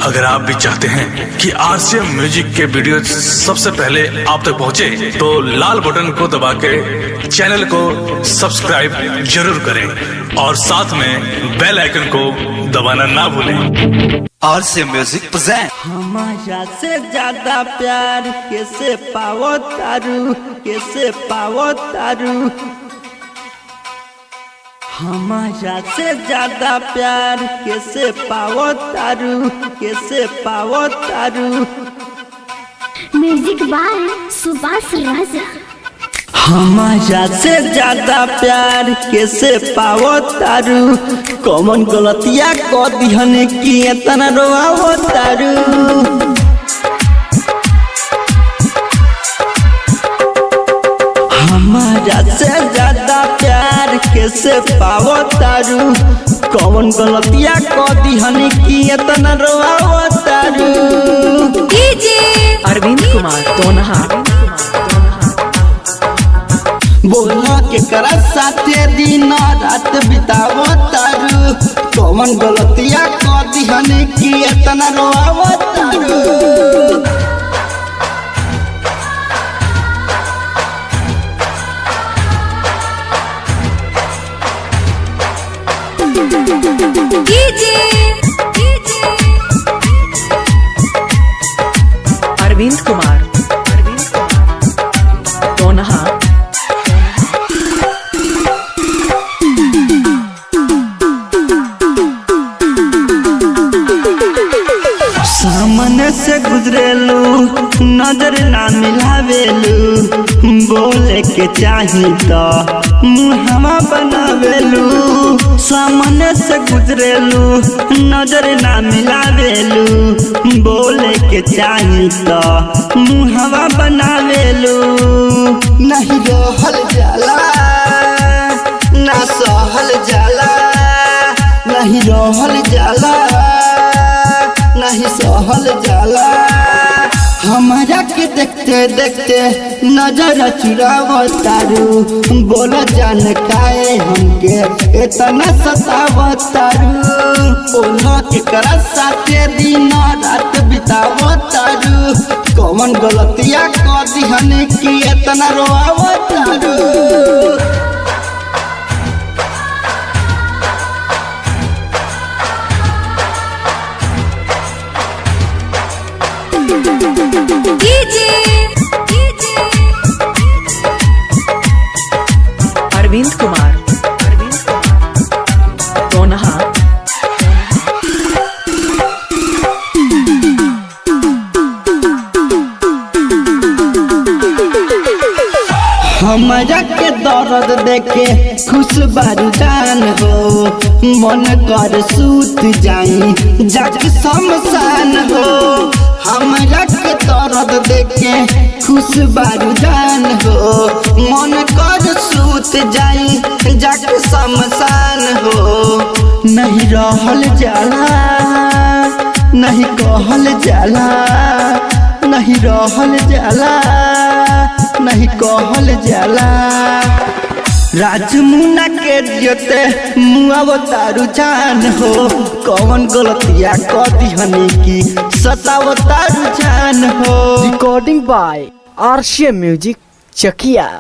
अगर आप भी चाहते हैं कि आरसीएम म्यूजिक के वीडियो सबसे पहले आप तक पहुंचे, तो लाल बटन को दबा के चैनल को सब्सक्राइब जरूर करें और साथ में बेल आइकन को दबाना ना भूलें। RCM music present. हमारा से ज्यादा प्यार कैसे पावो तारू, कैसे पावो तारू। हमारा से ज्यादा प्यार कैसे पावो तारू, कैसे पावो तारू। म्यूजिक बाय सुभाष राजा। हमारा से ज्यादा प्यार कैसे पावो तारू, कौन गलतिया को दिहने की इतना रोवावो तारू। हमारा से ज्यादा प्यार कैसे पावो तारू, कौन गलतिया को दिहने की इतना रोवावो तारू। अरविंद कुमार दोनहा बोला के करा साथे दिन रात बितावो तारू, कौन गलतिया को दिहने की इतना रोवावो तारू। अरविंद कुमार दोनहा सामने से गुजरेलू नजर ना मिलावेलू, बोले के चाही तो मुहमा बनावेलू। सामने से गुजरेलू नजर ना मिलावेलू, बोले के चाही तो मुहमा बनावेलू। नहीं रहल जाला ना सहल जाला, नहीं रहल जाला नहीं सहल जाला। हमारा के देखते देखते नजर चुरावो तारू, बोला जान काए हमके इतना सतावो तारू। बोला के करा साथे दिन रात बितावो तारू, कौन गलतिया को दिहने की इतना रोवावो तारू। अरविंद कुमार दोनहा हमारा के दर्द देखे खुश बारू जान हो, मन कर सूत जाई जाके शमशान हो। हमारा के दर्द देखे खुश बारू जान हो, मन कर सूत जाई जाके शमशान हो। नहीं रहल जाला नहीं कहल जाला, नहीं रहल जाला नहीं कहल जाला। राजमुना के जोते मुआवो तारू जान हो, कौन गलतिया को दिहने की सतावो तारू जान हो। Recording by RCM music Chakiya.